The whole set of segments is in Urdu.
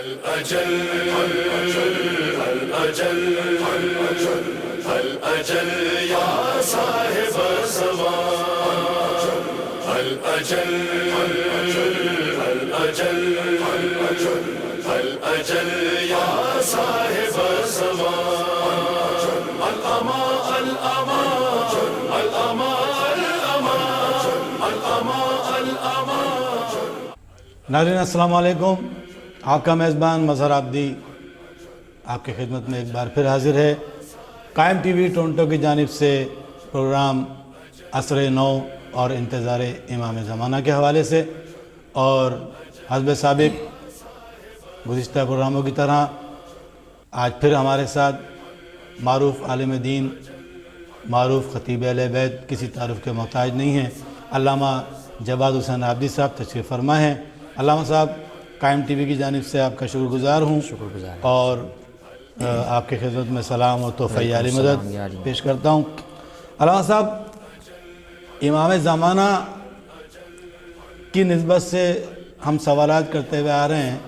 الأجل الأجل يا صاحب الزمان الأجل الأجل يا صاحب الزمان الأمان الأمان الأمان الأمان الأمان. ناظرین السلام علیکم. آپ کا میزبان مظہر عابدی آپ کی خدمت میں ایک بار پھر حاضر ہے. قائم ٹی وی ٹورنٹو کی جانب سے پروگرام عصر نو اور انتظار امام زمانہ کے حوالے سے، اور حسب سابق گزشتہ پروگراموں کی طرح آج پھر ہمارے ساتھ معروف عالم دین، معروف خطیب اہل بیت، کسی تعارف کے محتاج نہیں ہیں، علامہ جواد حسین عابدی صاحب تشریف فرما ہیں. علامہ صاحب، قائم ٹی وی کی جانب سے آپ کا شکر گزار ہوں اور آپ کی خدمت میں سلام اور تحفہ یاری مدد پیش کرتا ہوں. علامہ صاحب، امام زمانہ کی نسبت سے ہم سوالات کرتے ہوئے آ رہے ہیں،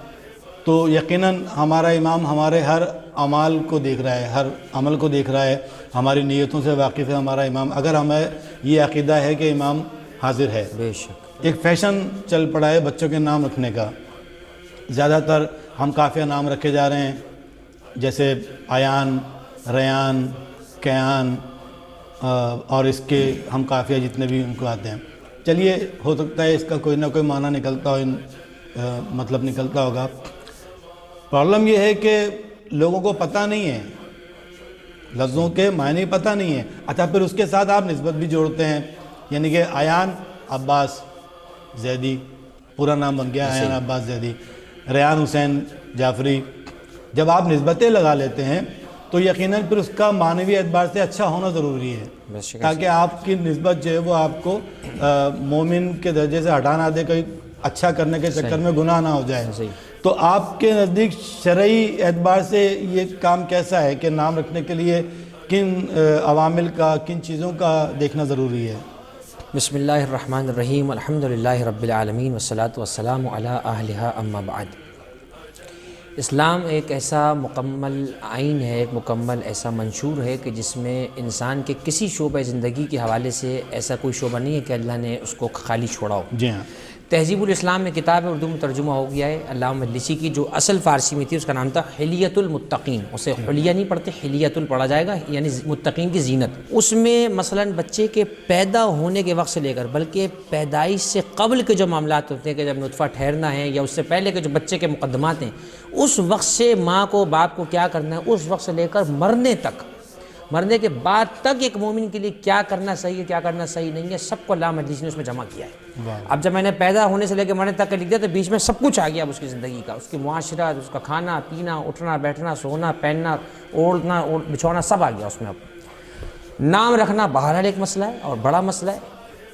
تو یقیناً ہمارا امام ہمارے ہر اعمال کو دیکھ رہا ہے، ہر عمل کو دیکھ رہا ہے، ہماری نیتوں سے واقف ہے ہمارا امام. اگر ہمیں یہ عقیدہ ہے کہ امام حاضر ہے، بے شک ایک فیشن چل پڑا ہے بچوں کے نام رکھنے کا. زیادہ تر ہم قافیہ نام رکھے جا رہے ہیں، جیسے ایان، ریان، کیان، اور اس کے ہم قافیہ جتنے بھی ان کو آتے ہیں. چلیے، ہو سکتا ہے اس کا کوئی نہ کوئی معنی نکلتا ہو، مطلب نکلتا ہوگا. پرابلم یہ ہے کہ لوگوں کو پتہ نہیں ہے، لفظوں کے معنی پتہ نہیں ہے. اچھا، پھر اس کے ساتھ آپ نسبت بھی جوڑتے ہیں، یعنی کہ ایان عباس زیدی، پورا نام بن گیا ایان عباس زیدی، ریان حسین جعفری. جب آپ نسبتیں لگا لیتے ہیں تو یقیناً پھر اس کا معنوی اعتبار سے اچھا ہونا ضروری ہے، تاکہ آپ کی نسبت جو ہے وہ آپ کو مومن کے درجے سے ہٹا نہ دے، کوئی اچھا کرنے کے چکر میں گناہ نہ ہو جائے. تو آپ کے نزدیک شرعی اعتبار سے یہ کام کیسا ہے کہ نام رکھنے کے لیے کن عوامل کا، کن چیزوں کا دیکھنا ضروری ہے؟ بسم اللہ الرحمن الرحیم، الحمدللہ رب العالمین والصلاة والسلام علی اہلہا اما بعد. اسلام ایک ایسا مکمل آئین ہے، ایک مکمل ایسا منشور ہے کہ جس میں انسان کے کسی شعبہ زندگی کے حوالے سے ایسا کوئی شعبہ نہیں ہے کہ اللہ نے اس کو خالی چھوڑا ہو. جی ہاں. تہذیب الاسلام میں کتاب ہے، اردو میں ترجمہ ہو گیا ہے. علامہ مجلسی کی جو اصل فارسی میں تھی اس کا نام تھا حلیۃ المتقین. اسے حلیہ نہیں پڑھتے، حلیۃ پڑھا جائے گا، یعنی متقین کی زینت. اس میں مثلا بچے کے پیدا ہونے کے وقت سے لے کر بلکہ پیدائش سے قبل کے جو معاملات ہوتے ہیں کہ جب نطفہ ٹھہرنا ہے، یا اس سے پہلے کے جو بچے کے مقدمات ہیں، اس وقت سے ماں کو، باپ کو کیا کرنا ہے، اس وقت سے لے کر مرنے تک، مرنے کے بعد تک ایک مومن کے لیے کیا کرنا صحیح ہے، کیا کرنا صحیح نہیں ہے، سب کو علامہ مجلسی نے اس میں جمع کیا ہے. اب جب میں نے پیدا ہونے سے لے کے مرنے تک کا لکھ دیا تو بیچ میں سب کچھ آ گیا اب اس کی زندگی کا، اس کی معاشرت، اس کا کھانا پینا، اٹھنا بیٹھنا، سونا پہننا، اوڑھنا بچھونا، سب آ گیا اس میں. اب نام رکھنا بہرحال ایک مسئلہ ہے اور بڑا مسئلہ ہے،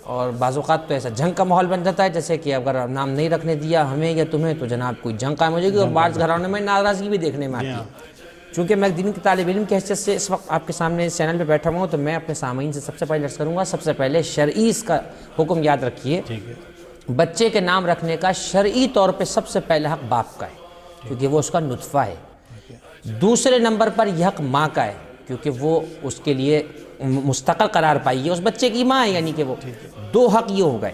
اور بعض اوقات تو ایسا جنگ کا ماحول بن جاتا ہے، جیسے کہ اگر نام نہیں رکھنے دیا ہمیں یا تمہیں تو جناب کوئی جنگ قائم ہو جائے گی، اور بعض گھرانوں میں ناراضگی بھی دیکھنے میں آتی ہے. چونکہ میں دین کی طالب علم کی حیثیت سے اس وقت آپ کے سامنے اس چینل پہ بیٹھا ہوا ہوں، تو میں اپنے سامعین سے سب سے پہلے عرض کروں گا، سب سے پہلے شرعی اس کا حکم یاد رکھیے. بچے کے نام رکھنے کا شرعی طور پہ سب سے پہلا حق باپ کا ہے، کیونکہ وہ اس کا نطفہ ہے. دوسرے نمبر پر یہ حق ماں کا ہے، کیونکہ وہ اس کے لیے مستقل قرار پائی ہے، اس بچے کی ماں ہے، یعنی کہ وہ دو حق یہ ہو گئے.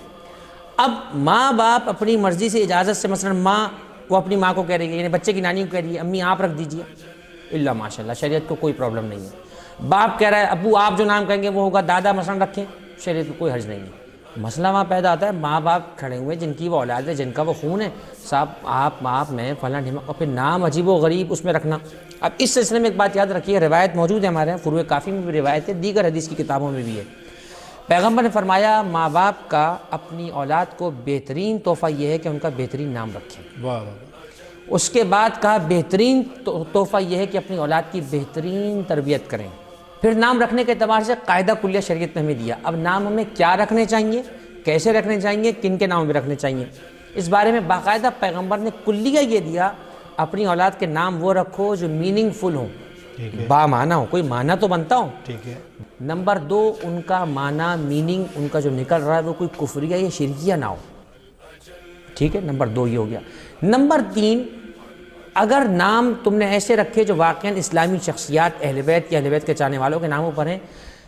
اب ماں باپ اپنی مرضی سے، اجازت سے، مثلا ماں وہ اپنی ماں کو کہہ رہی ہے، یعنی بچے کی نانی کو کہہ رہی ہے امی آپ رکھ دیجئے، اللہ ماشاء اللہ، شریعت کو کوئی پرابلم نہیں ہے. باپ کہہ رہا ہے ابو آپ جو نام کہیں گے وہ ہوگا، دادا مثلا رکھیں، شریعت کو کوئی حرج نہیں ہے. مسئلہ وہاں پیدا ہوتا ہے ماں باپ کھڑے ہوئے جن کی وہ اولاد ہے، جن کا وہ خون ہے، صاحب آپ میں فلاں ڈھیما، اور پھر نام عجیب و غریب اس میں رکھنا. اب اس سلسلے میں ایک بات یاد رکھیے، روایت موجود ہے ہمارے یہاں، فروع کافی میں بھی روایت ہے، دیگر حدیث کی کتابوں میں بھی ہے. پیغمبر نے فرمایا ماں باپ کا اپنی اولاد کو بہترین تحفہ یہ ہے کہ ان کا بہترین نام رکھیں. اس کے بعد کہا بہترین تحفہ یہ ہے کہ اپنی اولاد کی بہترین تربیت کریں. پھر نام رکھنے کے اعتبار سے قاعدہ کلیہ شریعت نے ہمیں دیا. اب نام ہمیں کیا رکھنے چاہیے، کیسے رکھنے چاہیے، کن کے نام میں رکھنے چاہیے، اس بارے میں باقاعدہ پیغمبر نے کلیہ یہ دیا، اپنی اولاد کے نام وہ رکھو جو میننگ فل ہوں، با معنی ہو، کوئی معنی تو بنتا ہو. نمبر 2، ان کا معنی میننگ ان کا جو نکل رہا ہے وہ کوئی کفریہ یا شرکیہ نہ ہو. ٹھیک ہے، نمبر 2 یہ ہو گیا. نمبر 3، اگر نام تم نے ایسے رکھے جو واقعاً اسلامی شخصیات اہل بیت یا اہل بیت کے چاہنے والوں کے ناموں پر ہیں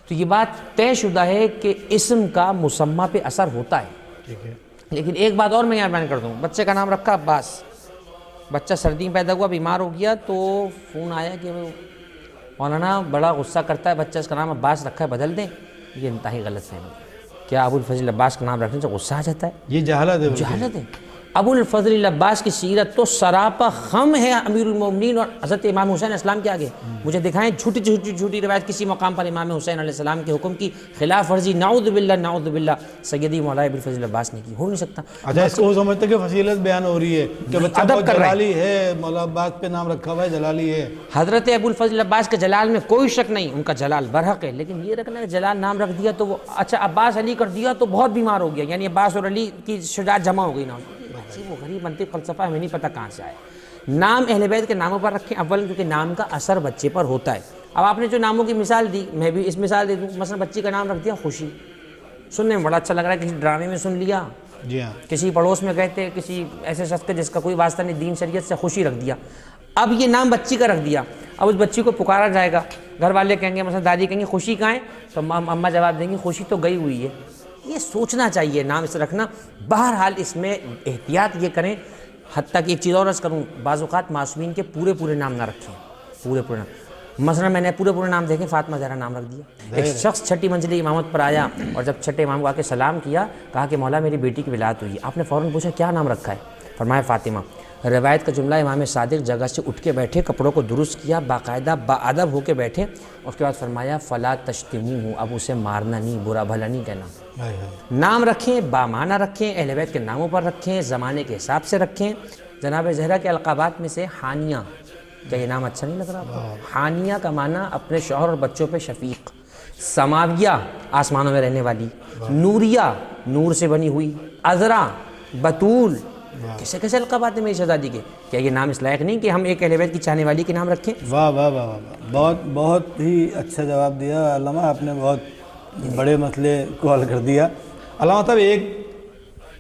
تو یہ بات طے شدہ ہے کہ اسم کا مسمہ پہ اثر ہوتا ہے. ٹھیک ہے. لیکن ایک بات اور میں یہاں بیان کر دوں. بچے کا نام رکھا عباس, بچہ سردی میں پیدا ہوا, بیمار ہو گیا, تو فون آیا کہ مولانا بڑا غصہ کرتا ہے, بچہ اس کا نام عباس رکھا ہے, بدل دیں. یہ انتہائی غلط فہمی. کیا ابو الفضل عباس کا نام رکھنے سے غصہ آ جاتا ہے؟ یہ جہالت ہے. جہالت ہے. ابو الفضل عباس کی سیرت تو سراپا خم ہے امیر المومنین اور حضرت امام حسین اسلام کے آگے. مجھے دکھائیں جھوٹی روایت کسی مقام پر امام حسین علیہ السلام کے حکم کی خلاف ورزی نعوذ باللہ سیدی مولانا ابو الفضل عباس نے کی. ہو نہیں سکتا. اچھا, اس کو سمجھتے کہ فضیلت بیان ہو رہی ہے کہ بچہ ادب بہت کر رہے ہیں. جلالی ہے, مولا عباس پہ نام رکھا ہوا ہے, جلالی ہے. حضرت ابو الفضل عباس کے جلال میں کوئی شک نہیں, ان کا جلال برحق ہے, لیکن یہ رکھنا ہے جلال نام رکھ دیا تو وہ اچھا عباس علی کر دیا تو بہت بیمار ہو گیا, یعنی عباس اور علی کی شجاعت جمع ہو گئی نا. وہ غریب منطق فلسفہ ہمیں نہیں پتہ کہاں سے آیا. نام اہل بیت کے ناموں پر رکھیں اول, کیونکہ نام کا اثر بچے پر ہوتا ہے. اب آپ نے جو ناموں کی مثال دی, میں بھی اس مثال دے دوں. مثلا بچی کا نام رکھ دیا خوشی, سننے میں بڑا اچھا لگ رہا ہے, کسی ڈرامے میں سن لیا, جی ہاں, کسی پڑوس میں گئے تھے, کسی ایسے شخص کا جس کا کوئی واسطہ نہیں دین شریعت سے, خوشی رکھ دیا. اب یہ نام بچی کا رکھ دیا. اب اس بچی کو پکارا جائے گا, گھر والے کہیں گے, مثلا دادی کہیں گے خوشی کہاں ہے, تو اماں جواب دیں گی خوشی تو گئی ہوئی ہے. یہ سوچنا چاہیے نام اس رکھنا. بہرحال اس میں احتیاط یہ کریں. حتیٰ کہ ایک چیز اور عرض کروں, بعض اوقات معصومین کے پورے نام نہ رکھیں, پورے نام. مثلا میں نے پورے نام دیکھیں, فاطمہ زہرا نام رکھ دیا. ایک شخص چھٹی منزلی امامت پر آیا اور جب چھٹے امام کو آ کے سلام کیا, کہا کہ مولا میری بیٹی کی ولادت ہوئی. آپ نے فوراً پوچھا کیا نام رکھا ہے؟ فرمایا فاطمہ. روایت کا جملہ, امام صادق جگہ سے اٹھ کے بیٹھے, کپڑوں کو درست کیا, باقاعدہ باادب ہو کے بیٹھے, اس کے بعد فرمایا فلا تشتموہ, اب اسے مارنا نہیں, برا بھلا نہیں کہنا. نام رکھیں, بامعنی رکھیں, اہل بیت کے ناموں پر رکھیں, زمانے کے حساب سے رکھیں. جناب زہرا کے القابات میں سے حانیہ, کیا یہ نام اچھا نہیں لگ رہا آپ کو؟ حانیہ کا معنی اپنے شوہر اور بچوں پہ شفیق. سماویہ, آسمانوں میں رہنے والی. نوریہ, نور سے بنی ہوئی. عذرا, بطول. کیسے کیسے القابات ہیں میری شہزادی کے. کیا یہ نام اس لائق نہیں کہ ہم ایک اہل بیت کی چاہنے والی کے نام رکھیں؟ واہ واہ واہ واہ, بہت ہی اچھا جواب دیا علامہ آپ نے, بہت بڑے مسئلے کو حل کر دیا. علامہ صاحب, ایک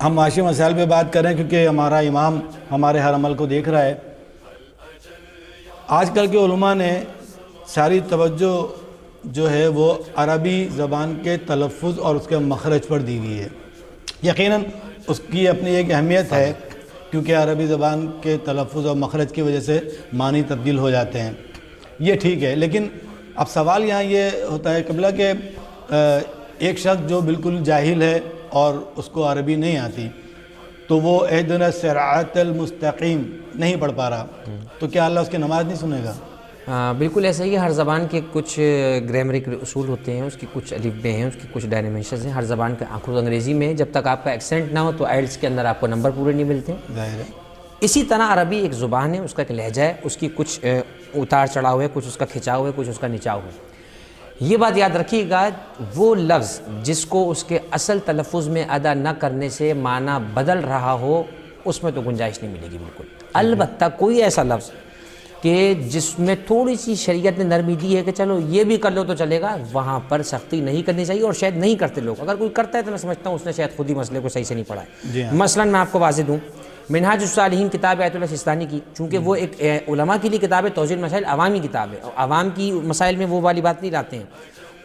ہم معاشی مسائل پہ بات کریں کیونکہ ہمارا امام ہمارے ہر عمل کو دیکھ رہا ہے. آج کل کے علماء نے ساری توجہ جو ہے وہ عربی زبان کے تلفظ اور اس کے مخرج پر دی ہوئی ہے. یقیناً اس کی اپنی ایک اہمیت ہے کیونکہ عربی زبان کے تلفظ اور مخرج کی وجہ سے معنی تبدیل ہو جاتے ہیں, یہ ٹھیک ہے. لیکن اب سوال یہاں یہ ہوتا ہے قبلہ کہ ایک شخص جو بالکل جاہل ہے اور اس کو عربی نہیں آتی, تو وہ اہدنا الصراط المستقیم نہیں پڑھ پا رہا, تو کیا اللہ اس کی نماز نہیں سنے گا؟ بالکل ایسا ہی ہے. ہر زبان کے کچھ گرامرک اصول ہوتے ہیں, اس کی کچھ الفبے ہیں, اس کی کچھ ڈائنامنشنز ہیں. ہر زبان کے خود انگریزی میں جب تک آپ کا ایکسنٹ نہ ہو تو آئلٹس کے اندر آپ کو نمبر پورے نہیں ملتے. ظاہر ہے. اسی طرح عربی ایک زبان ہے, اس کا ایک لہجہ ہے, اس کی کچھ اتار چڑھاؤ ہے, کچھ اس کا کھچاؤ ہے, کچھ اس کا نچاؤ ہے. یہ بات یاد رکھیے گا, وہ لفظ جس کو اس کے اصل تلفظ میں ادا نہ کرنے سے معنی بدل رہا ہو, اس میں تو گنجائش نہیں ملے گی بالکل. البتہ کوئی ایسا لفظ کہ جس میں تھوڑی سی شریعت نے نرمی دی ہے کہ چلو یہ بھی کر لو تو چلے گا, وہاں پر سختی نہیں کرنی چاہیے, اور شاید نہیں کرتے لوگ. اگر کوئی کرتا ہے تو میں سمجھتا ہوں اس نے شاید خود ہی مسئلے کو صحیح سے نہیں پڑھا ہے. مثلاً میں آپ کو واضح دوں, منہاج الصالحین کتاب آیت اللہ سستانی کی, چونکہ وہ ایک علماء کے لیے کتاب ہے, توضیح المسائل عوامی کتاب ہے, عوام کی مسائل میں وہ والی بات نہیں لاتے ہیں.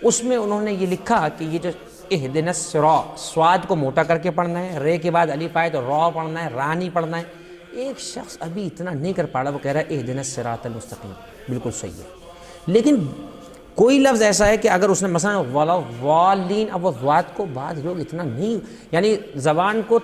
اس میں انہوں نے یہ لکھا کہ یہ جو اہدنا الصراط, سواد کو موٹا کر کے پڑھنا ہے, رے کے بعد الف آئے تو را پڑھنا ہے, را نہیں پڑھنا ہے. ایک شخص ابھی اتنا نہیں کر پا رہا, وہ کہہ رہا ہے اہدنا الصراط المستقیم, بالکل صحیح ہے. لیکن کوئی لفظ ایسا ہے کہ اگر اس نے مثلا والین, اب وہ ذات کو بعض لوگ اتنا نہیں, یعنی زبان کو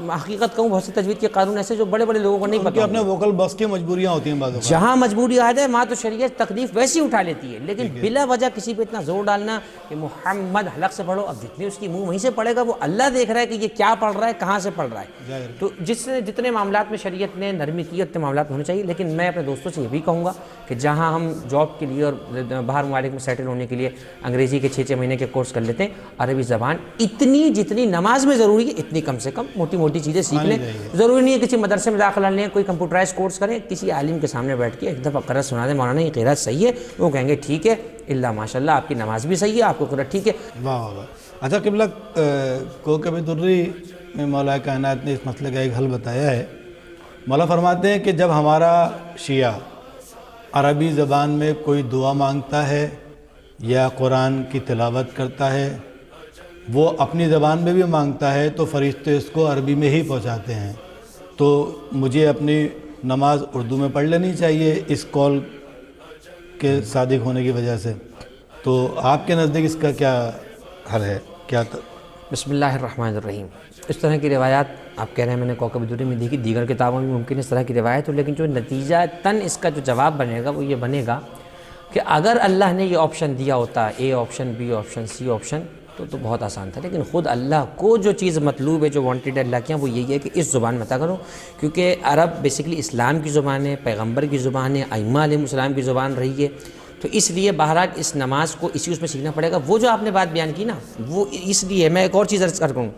حقیقت کہوں بہت سے تجوید کے قانون ایسے جو بڑے بڑے لوگوں کو نہیں پتہ, اپنے ووکل بس کی مجبوریاں ہوتی ہیں بعض اوقات. جہاں مجبوری آ جائے وہاں تو شریعت تکلیف ویسی اٹھا لیتی ہے, لیکن بلا وجہ کسی پہ اتنا زور ڈالنا کہ محمد حلق سے پڑھو, اب جتنی اس کی منہ وہیں سے پڑھے گا, وہ اللہ دیکھ رہا ہے کہ یہ کیا پڑھ رہا ہے, کہاں سے پڑھ رہا ہے. تو جتنے معاملات میں شریعت نے نرمی کی اتنے معاملات ہونے چاہیے. لیکن میں اپنے دوستوں سے یہ بھی کہوں گا کہ جہاں ہم جاب کے لیے اور باہر ممالک میں سیٹل ہونے کے لیے انگریزی کے 6 مہینے کے کورس کر لیتے ہیں, عربی زبان اتنی جتنی نماز میں ضروری ہے اتنی کم سے کم موٹی موٹی چیزیں سیکھ لیں. ضروری نہیں ہے کسی مدرسے میں داخلہ لیں, کوئی کمپیوٹرائز کورس کریں, کسی عالم کے سامنے بیٹھ کے ایک دفعہ قرأت سنا دیں, مولانا یہ قرأت صحیح ہے, وہ کہیں گے ٹھیک ہے, اللہ ماشاء اللہ آپ کی نماز بھی صحیح ہے, آپ کو قرأت ٹھیک ہے. واہ واہ. اچھا قبلہ, کوکب درری میں مولا کائنات نے اس مسئلے کا ایک حل بتایا ہے مولا فرماتے ہیں کہ جب ہمارا شیعہ عربی زبان میں کوئی دعا مانگتا ہے یا قرآن کی تلاوت کرتا ہے، وہ اپنی زبان میں بھی مانگتا ہے تو فرشتے اس کو عربی میں ہی پہنچاتے ہیں. تو مجھے اپنی نماز اردو میں پڑھ لینی چاہیے اس قول کے صادق ہونے کی وجہ سے. تو آپ کے نزدیک اس کا کیا حل ہے؟ کیا بسم اللہ الرحمن الرحیم. اس طرح کی روایات آپ کہہ رہے ہیں میں نے کوکب دوری میں دیکھی، دیگر کتابوں میں ممکن اس طرح کی روایت ہو، لیکن جو نتیجہ تن اس کا جو جواب بنے گا وہ یہ بنے گا کہ اگر اللہ نے یہ آپشن دیا ہوتا، A option, B option, C option, تو بہت آسان تھا. لیکن خود اللہ کو جو چیز مطلوب ہے، جو وانٹیڈ ہے اللہ کے یہاں، وہ یہی ہے کہ اس زبان میں عطا کرو، کیونکہ عرب بیسیکلی اسلام کی زبان ہے، پیغمبر کی زبان ہے، ائمہ علیہ السلام کی زبان رہی ہے. تو اس لیے بہرحال اس نماز کو اس میں سیکھنا پڑے گا. وہ جو آپ نے بات بیان کی نا، وہ اس لیے میں ایک اور چیز عرض کروں.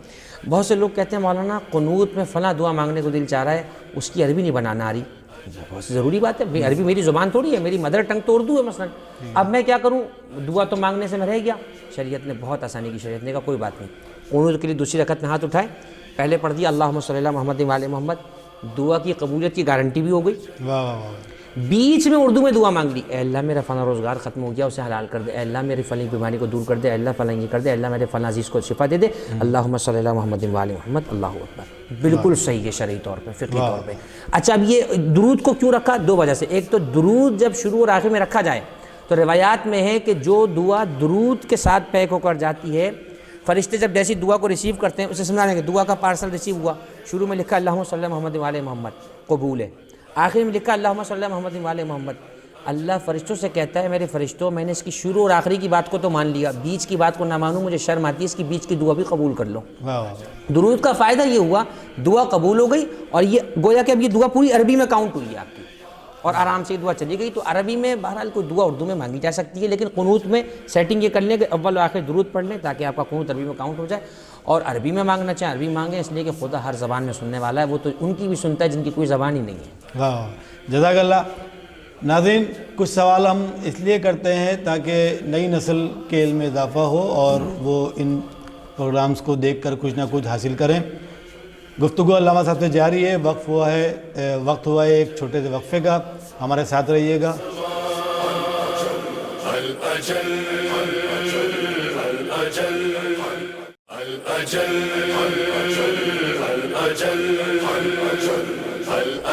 بہت سے لوگ کہتے ہیں مولانا قنوت میں فلاں دعا مانگنے کو دل چاہ رہا ہے، اس کی عربی نہیں بنانا آ رہی. بہت ضروری بات ہے، عربی میری زبان تھوڑی ہے، میری مدر ٹنگ تو اردو ہے مثلا. اب میں کیا کروں؟ دعا تو مانگنے سے میں رہ گیا. شریعت نے بہت آسانی کی، شریعت نے کہا کوئی بات نہیں. قنوت کے لیے دوسری رکعت میں ہاتھ اٹھائے، پہلے پڑھ دیا اللہم صلی اللہ محمد و علی محمد، دعا کی قبولیت کی گارنٹی بھی ہو گئی. واہ واہ واہ. بیچ میں اردو میں دعا مانگ لی، اے اللہ میرا فلاں روزگار ختم ہو گیا، اسے حلال کر دے. اے اللہ میری فلاں بیماری کو دور کر دے. اے اللہ فلاں یہ کر دے. اے اللہ میرے فلاں عزیز کو شفا دے دے. اللہم صلی اللہ محمد و علی محمد. اللہ اکبر. بالکل صحیح ہے شرعی طور پہ، فقہی طور پہ. اچھا اب یہ درود کو کیوں رکھا؟ دو وجہ سے. ایک تو درود جب شروع اور آخر میں رکھا جائے تو روایات میں ہے کہ جو دعا درود کے ساتھ پیک ہو کر جاتی ہے، فرشتے جب جیسی دعا کو ریسیو کرتے ہیں اسے سمجھانے کہ دعا کا پارسل ریسیو ہوا. شروع میں لکھا اللہم صلی اللہ محمد و علی محمد، قبول ہے. آخر میں لکھا اللہم صلی اللہ محمد و علی محمد. اللہ فرشتوں سے کہتا ہے میرے فرشتوں، میں نے اس کی شروع اور آخری کی بات کو تو مان لیا، بیچ کی بات کو نہ مانوں، مجھے شرم آتی ہے، اس کی بیچ کی دعا بھی قبول کر لو. واہ واہ. درود کا فائدہ یہ ہوا دعا قبول ہو گئی، اور یہ گویا کہ اب یہ دعا پوری عربی میں کاؤنٹ ہوئی ہے آپ کی، اور آرام سے یہ دعا چلی گئی. تو عربی میں بہرحال کوئی دعا اردو میں مانگی جا سکتی ہے، لیکن قنوت میں سیٹنگ یہ کر لیں کہ اول و آخر درود پڑھ لیں تاکہ آپ کا قنوت عربی میں کاؤنٹ ہو جائے. اور عربی میں مانگنا چاہیں عربی مانگیں، اس لیے کہ خدا ہر زبان میں سننے والا ہے. وہ تو ان کی بھی سنتا ہے جن کی کوئی زبان ہی نہیں ہے. واہ واہ. جزاک اللہ. ناظرین، کچھ سوال ہم اس لیے کرتے ہیں تاکہ نئی نسل کے علم میں اضافہ ہو اور وہ ان پروگرامز کو دیکھ کر کچھ نہ کچھ حاصل کریں. گفتگو علامہ صاحب سے جاری ہے. وقت ہوا ہے ایک چھوٹے سے وقفے کا. ہمارے ساتھ رہیے گا.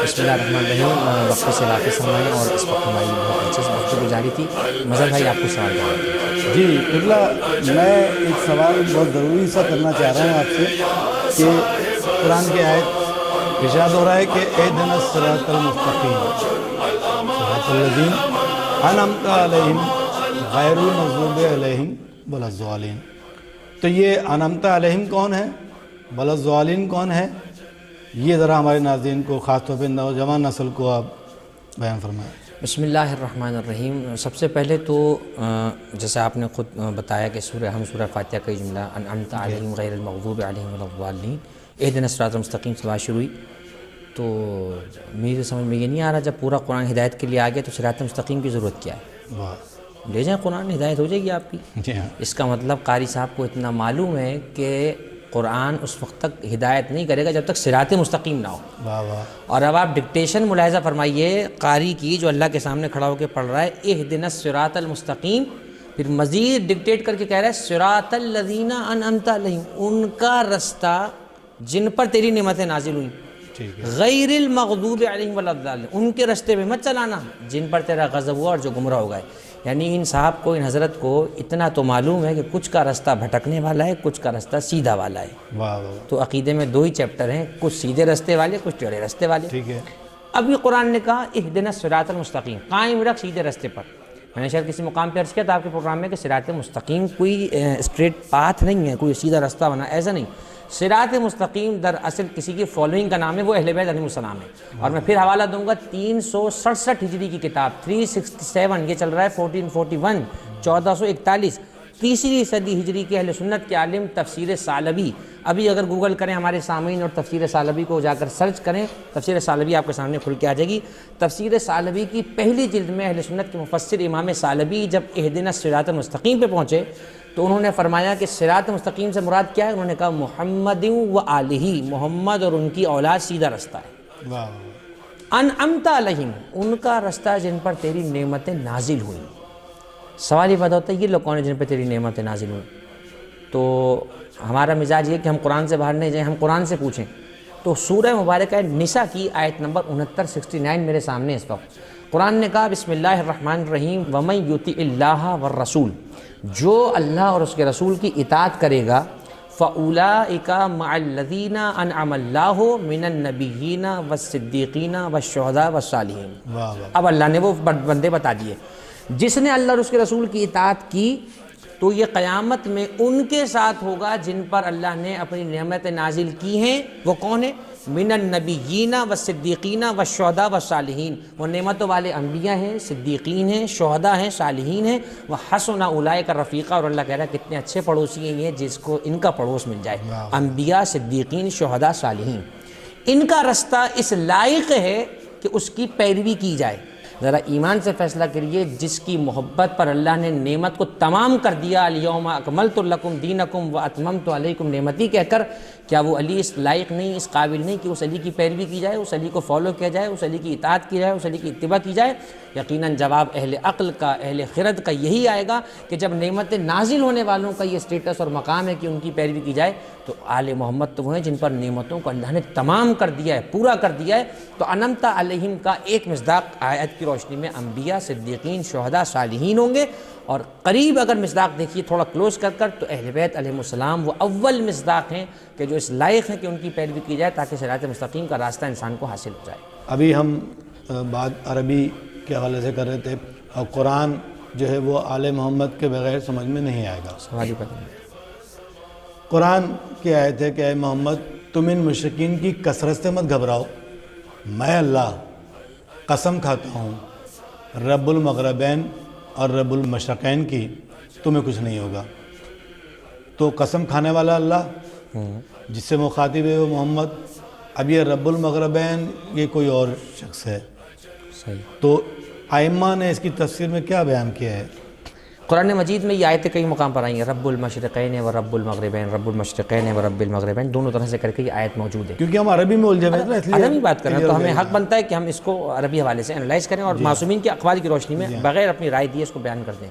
بسم اللہ الرحمن الرحیم. وقفے سے واپس ہم آئے اور اس وقت ہماری بہت دلچسپ گفتگو جاری تھی. مظہر بھائی آپ کو سوال کریں. جی قبلہ، میں ایک سوال بہت ضروری سا کرنا چاہ رہا ہوں آپ سے کہ قرآن کی آیت ارشاد ہو رہا ہے کہ اہدنا الصراط المستقیم صراط الذین انعمت علیہم غیر المغضوب علیہم ولا الضالین. تو یہ انعمت علیہم کون ہے، ولا الضالین کون ہے؟ یہ ذرا ہمارے ناظرین کو، خاص طور پہ نوجوان نسل کو آپ بیان فرمائیں. بسم اللہ الرحمن الرحیم. سب سے پہلے تو جیسے آپ نے خود بتایا کہ سورہ فاتحہ کا جملہ انعمت علیہم غیر المغضوب علیہم ولا الضالین، اہدنا الصراط المستقیم سے بات شروع ہوئی. تو میری سمجھ میں یہ نہیں آ رہا، جب پورا قرآن ہدایت کے لیے آ گیا تو صراط مستقیم کی ضرورت کیا ہے؟ واہ. لے جائیں قرآن، ہدایت ہو جائے گی آپ کی. جی ہاں. اس کا مطلب قاری صاحب کو اتنا معلوم ہے کہ قرآن اس وقت تک ہدایت نہیں کرے گا جب تک صراط مستقیم نہ ہو. واہ واہ. اور اب آپ ڈکٹیشن ملاحظہ فرمائیے قاری کی، جو اللہ کے سامنے کھڑا ہو کے پڑھ رہا ہے اہدنا الصراط المستقیم، پھر مزید ڈکٹیٹ کر کے کہہ رہا ہے صراط الذین انعمت علیہم، ان کا رستہ جن پر تیری نعمتیں نازل ہوئیں، ٹھیک ہے. غیر المغضوب علیہم ولا الضالین، ان کے رستے میں مت چلانا جن پر تیرا غضب ہوا اور جو گمراہ ہو گئے. یعنی ان صاحب کو، ان حضرت کو اتنا تو معلوم ہے کہ کچھ کا رستہ بھٹکنے والا ہے، کچھ کا رستہ سیدھا والا ہے. واہ واہ. تو عقیدے میں دو ہی چیپٹر ہیں، کچھ سیدھے رستے والے، کچھ ٹیڑھے رستے والے. ٹھیک ہے. اب یہ قرآن نے کہا اہدنا الصراط المستقیم، قائم رکھ سیدھے رستے پر. میں نے شاید کسی مقام پہ عرض کیا تھا آپ کے پروگرام میں کہ صراط مستقیم کوئی اسٹریٹ پاتھ نہیں ہے، کوئی سیدھا رستہ بنا، ایسا نہیں. صراط مستقیم دراصل کسی کی فالوئنگ کا نام ہے، وہ اہل بیت علیہ السلام ہے. اور میں پھر حوالہ دوں گا 367 ہجری کی کتاب 367، یہ چل رہا ہے 1441، 1441، تیسری صدی ہجری کے اہل سنت کے عالم تفسیر ثعلبی. ابھی اگر گوگل کریں ہمارے سامعین اور تفسیر ثعلبی کو جا کر سرچ کریں، تفسیر ثعلبی آپ کے سامنے کھل کے آ جائے گی. تفسیر ثعلبی کی پہلی جلد میں اہل سنت کے مفسر امام ثعلبی جب اہدنا الصراط المستقیم پہ پہنچے تو انہوں نے فرمایا کہ صراط مستقیم سے مراد کیا ہے؟ انہوں نے کہا محمد و آلہ، محمد اور ان کی اولاد سیدھا رستہ ہے. واہ. انعمت علیہم، ان کا رستہ جن پر تیری نعمتیں نازل ہوئیں۔ سوال یہ پیدا ہوتا ہے یہ لوگ کون ہیں جن پر تیری نعمتیں نازل ہوئیں؟ تو ہمارا مزاج یہ کہ ہم قرآن سے باہر نہیں جائیں، ہم قرآن سے پوچھیں۔ تو سورہ مبارکہ نساء کی آیت نمبر 69 میرے سامنے اس وقت قرآن نے کہا بسم اللہ الرحمن الرحیم وَمَن يُطِعِ اللَّهَ وَالرَّسُولَ، جو اللہ اور اس کے رسول کی اطاعت کرے گا فَأُولَٰئِكَ مَعَ الَّذِينَ أَنْعَمَ اللَّهُ مِنَ النَّبِيِّينَ وَالصِّدِّيقِينَ وَالشُّهَدَاءِ وَالصَّالِحِينَ۔ واہ واہ، اب اللہ نے وہ بندے بتا دیے جس نے اللہ اور اس کے رسول کی اطاعت کی تو یہ قیامت میں ان کے ساتھ ہوگا جن پر اللہ نے اپنی نعمتیں نازل کی ہیں۔ وہ کون ہیں؟ من النبیین والصدیقین والشہداء والصالحین، وہ نعمتوں والے انبیاء ہیں، صدیقین ہیں، شہداء ہیں، صالحین ہیں۔ وحسن اولئک رفیقا، اور اللہ کہہ رہا ہے کتنے اچھے پڑوسی ہیں یہ جس کو ان کا پڑوس مل جائے۔ انبیاء، صدیقین، شہداء، صالحین، ان کا رستہ اس لائق ہے کہ اس کی پیروی کی جائے۔ ذرا ایمان سے فیصلہ کریے، جس کی محبت پر اللہ نے نعمت کو تمام کر دیا، الیوم اکملت لکم دینکم واتممت علیکم نعمتی کہہ کر، کیا وہ علی اس لائق نہیں، اس قابل نہیں کہ اس علی کی پیروی کی جائے، اس علی کو فالو کیا جائے، اس علی کی اطاعت کی جائے، اس علی کی اتباع کی جائے؟ یقیناً جواب اہل عقل کا، اہل خرد کا یہی آئے گا کہ جب نعمتیں نازل ہونے والوں کا یہ سٹیٹس اور مقام ہے کہ ان کی پیروی کی جائے، تو آل محمد تو وہ ہیں جن پر نعمتوں کو اللہ نے تمام کر دیا ہے، پورا کر دیا ہے۔ تو انعمت علیہم کا ایک مصداق آیت کی روشنی میں انبیاء، صدیقین، شہداء، صالحین ہوں گے، اور قریب اگر مصداق دیکھیے تھوڑا کلوز کر تو اہل بیت علیہم السلام وہ اول مصداق ہیں کہ جو اس لائق ہیں کہ ان کی پیروی کی جائے تاکہ صراط مستقیم کا راستہ انسان کو حاصل ہو جائے۔ ابھی ہم بات عربی کے حوالے سے کر رہے تھے، اور قرآن جو ہے وہ آل محمد کے بغیر سمجھ میں نہیں آئے گا۔ سوال ہی پتہ نہیں۔ قرآن کی آیت ہے کہ اے محمد تم ان مشرکین کی کثرت سے مت گھبراؤ، میں اللہ قسم کھاتا ہوں رب المغربین اور رب المشرقین کی، تمہیں کچھ نہیں ہوگا۔ تو قسم کھانے والا اللہ جس سے مخاطب ہے وہ محمد، اب یہ رب المغربین یہ کوئی اور شخص ہے۔ صحیح۔ تو ائمہ نے اس کی تفسیر میں کیا بیان کیا ہے؟ قرآن مجید میں یہ آیتیں کئی مقام پر آئی ہیں، رب المشرقین و رب المغربین، رب المشرقین و رب المغربین، دونوں طرح سے کر کے یہ آیت موجود ہے۔ کیونکہ ہم عربی میں الجھے ہوئے ہیں نا، اس لیے عربی بات کر رہے ہیں تو ہمیں حق بنتا ہے کہ ہم اس کو عربی حوالے سے انالائز کریں اور معصومین کے اقوال کی روشنی میں بغیر اپنی رائے دیے اس کو بیان کر دیں۔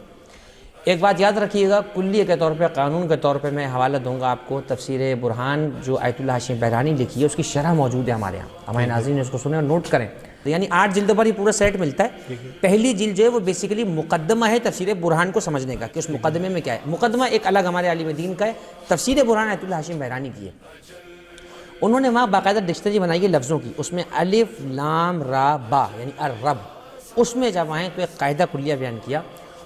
ایک بات یاد رکھیے گا، کلیے کے طور پہ، قانون کے طور پہ میں حوالہ دوں گا آپ کو تفسیر برہان جو آیت اللہ ہاشمی بحرانی لکھی ہے، اس کی شرح موجود ہے ہمارے یہاں، ہمارے ناظرین اس کو سنیں اور نوٹ کریں۔ یعنی 8 جلدوں پر یہ پورا سیٹ ملتا ہے۔ پہلی جلد جو ہے وہ بیسیکلی مقدمہ ہے تفسیر برہان کو سمجھنے کا کہ اس مقدمے میں کیا ہے۔ مقدمہ ایک الگ ہمارے عالم دین کا ہے، تفسیر برہان آیت اللہ ہاشمی بحرانی کی ہے۔ انہوں نے وہاں باقاعدہ ڈکشنری بنائی ہے لفظوں کی، اس میں الف لام را با یعنی الرب، اس میں جب آئیں تو ایک قاعدہ کلیہ بیان کیا۔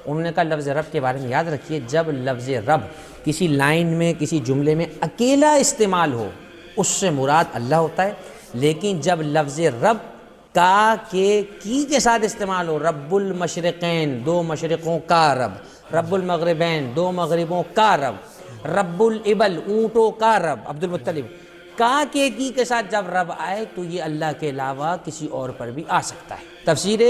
انہوں نے کہا لفظ رب کے بارے میں یاد رکھیے، جب لفظ رب کسی لائن میں، کسی جملے میں اکیلا استعمال ہو اس سے مراد اللہ ہوتا ہے، لیکن جب لفظ رب کا کے ساتھ استعمال ہو، رب المشرقین 2 مشرقوں کا رب، رب المغربین 2 مغربوں کا رب، رب الابل اونٹوں کا رب عبد المطلب کا کے ساتھ جب رب آئے تو یہ اللہ کے علاوہ کسی اور پر بھی آ سکتا ہے۔ تفسیر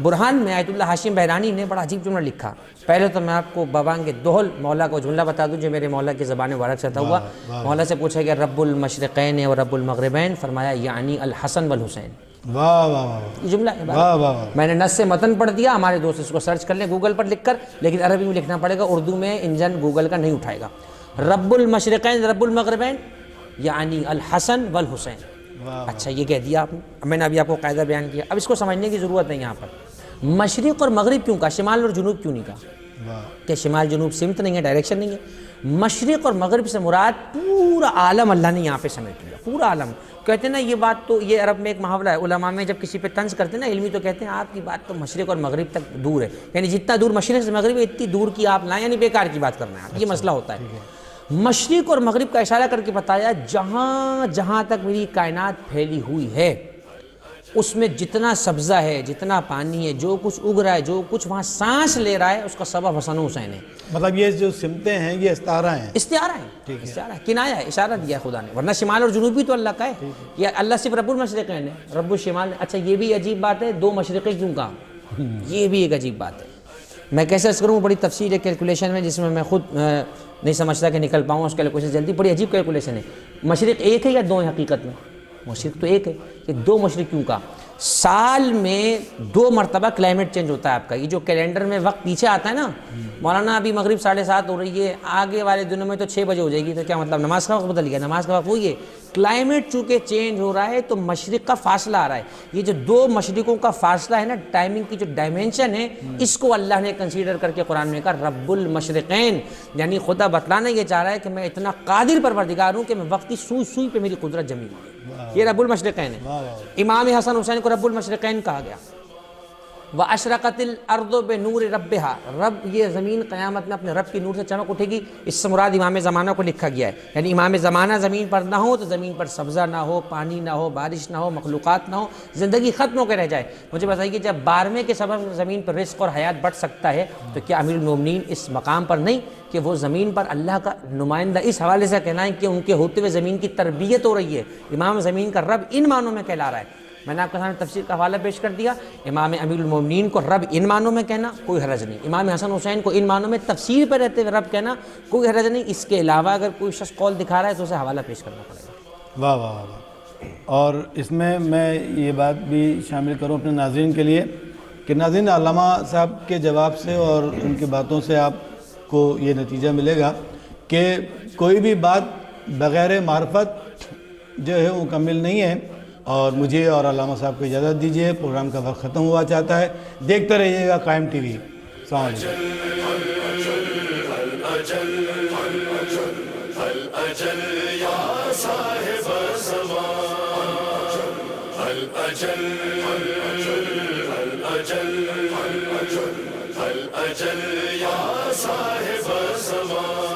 برہان میں آیت اللہ ہاشمی بحرانی نے بڑا عجیب جملہ لکھا۔ پہلے تو میں آپ کو ببانگ دوہل مولا کو جملہ بتا دوں جو میرے مولا کی زبان مبارک سے تھا ہوا۔ مولا سے پوچھا گیا رب المشرقین و رب المغربین، فرمایا یعنی الحسن والحسین۔ واہ واہ واہ، یہ جملہ ہے، واہ واہ، میں نے نص سے متن پڑھ دیا، ہمارے دوست اس کو سرچ کر لیں گوگل پر لکھ کر، لیکن عربی میں لکھنا پڑے گا، اردو میں انجن گوگل کا نہیں اٹھائے گا۔ رب المشرقین رب المغربین یعنی الحسن والحسین۔ اچھا یہ کہہ دیا آپ نے، میں نے ابھی آپ کو قاعدہ بیان کیا، اب اس کو سمجھنے کی ضرورت ہے۔ یہاں پر مشرق اور مغرب کیوں کہا، شمال اور جنوب کیوں نہیں کہا؟ کہ شمال جنوب سمت نہیں ہے، ڈائریکشن نہیں ہے۔ مشرق اور مغرب سے مراد پورا عالم اللہ نے یہاں پہ سمیٹ لیا، پورا عالم۔ کہتے ہیں نا یہ بات تو، یہ عرب میں ایک محاورہ ہے، علماء میں جب کسی پہ طنز کرتے ہیں نا علمی، تو کہتے ہیں آپ کی بات تو مشرق اور مغرب تک دور ہے، یعنی جتنا دور مشرق سے مغرب ہے اتنی دور کی آپ لائیں، یعنی بیکار کی بات کرنا ہے، یہ مسئلہ ہوتا ہے۔ مشرق اور مغرب کا اشارہ کر کے بتایا جہاں جہاں تک میری کائنات پھیلی ہوئی ہے اس میں جتنا سبزہ ہے، جتنا پانی ہے، جو کچھ اگ رہا ہے، جو کچھ وہاں سانس لے رہا ہے، اس کا سبب حسن و حسین ہے۔ مطلب یہ جو سمتیں ہیں یہ استعارہ ہیں، استعارہ ہے، استعارہ ہے، کنایا ہے، اشارہ دیا ہے خدا نے، ورنہ شمال اور جنوب بھی تو اللہ کا ہے۔ یہ اللہ صرف رب المشرقین ہے، رب الشمال ہے۔ اچھا یہ بھی عجیب بات ہے، 2 مشرقیں کیوں کہا، یہ بھی ایک عجیب بات ہے۔ میں کیسے عرض کروں، بڑی تفصیل ہے کیلکولیشن میں، جس میں میں خود نہیں سمجھتا کہ نکل پاؤں اس کیلکولیشن جلدی، بڑی عجیب کیلکولیشن ہے۔ مشرق ایک ہے یا 2 ہے حقیقت میں؟ مشرق تو ایک ہے، کہ دو مشرق کیوں کہا؟ سال میں 2 مرتبہ کلائمیٹ چینج ہوتا ہے آپ کا. یہ جو کیلنڈر میں وقت پیچھے آتا ہے نا، مولانا ابھی مغرب 7:30 ہو رہی ہے، آگے والے دنوں میں تو 6 بجے ہو جائے گی، تو کیا مطلب نماز کا وقت بدل گیا؟ نماز کا وقت وہی ہے. کلائمیٹ چونکہ چینج ہو رہا ہے تو مشرق کا فاصلہ آ رہا ہے. یہ جو 2 مشرقوں کا فاصلہ ہے نا، ٹائمنگ کی جو ڈائمینشن ہے، اس کو اللہ نے کنسیڈر کر کے قرآن میں کہا رب المشرقین، یعنی خدا بتلانا یہ چاہ رہا ہے کہ میں اتنا قادر پروردگار ہوں کہ میں وقت کی سوئی سوئی پہ میری قدرت جمی ہوئی ہے. یہ رب المشرقین ہے. امام حسن حسین کو رب المشرقین کہا گیا. وَأَشْرَقَتِ الْأَرْضُ بِنُورِ رَبِّهَا، رب یہ زمین قیامت میں اپنے رب کی نور سے چمک اٹھے گی. اس سے مراد امام زمانہ کو لکھا گیا ہے، یعنی امام زمانہ زمین پر نہ ہو تو زمین پر سبزہ نہ ہو، پانی نہ ہو، بارش نہ ہو، مخلوقات نہ ہو، زندگی ختم ہو کے رہ جائے. مجھے بتائیے جب 12ویں کے سبب زمین پر رزق اور حیات بڑھ سکتا ہے تو کیا امیر المومنین اس مقام پر نہیں کہ وہ زمین پر اللہ کا نمائندہ اس حوالے سے کہلائیں کہ ان کے ہوتے ہوئے زمین کی تربیت ہو رہی ہے؟ امام زمین کا رب ان معنوں میں کہلا رہا ہے. میں نے آپ کے سامنے تفسیر کا حوالہ پیش کر دیا. امام امیر المومنین کو رب ان معنوں میں کہنا کوئی حرج نہیں، امام حسن حسین کو ان معنوں میں تفسیر پہ رہتے ہوئے رب کہنا کوئی حرج نہیں. اس کے علاوہ اگر کوئی شخص قول دکھا رہا ہے تو اسے حوالہ پیش کرنا پڑے گا. واہ واہ واہ. اور اس میں یہ بات بھی شامل کروں اپنے ناظرین کے لیے کہ ناظرین، علامہ صاحب کے جواب سے اور ان کی باتوں سے آپ کو یہ نتیجہ ملے گا کہ کوئی بھی بات بغیر معرفت جو ہے وہ مکمل نہیں ہے. اور مجھے اور علامہ صاحب کو اجازت دیجیے، پروگرام کا وقت ختم ہوا چاہتا ہے. دیکھتے رہیے گا قائم ٹی وی. السلام علیکم. الأجل يا صاحب الزمان، الأجل الأجل الأجل يا صاحب الزمان.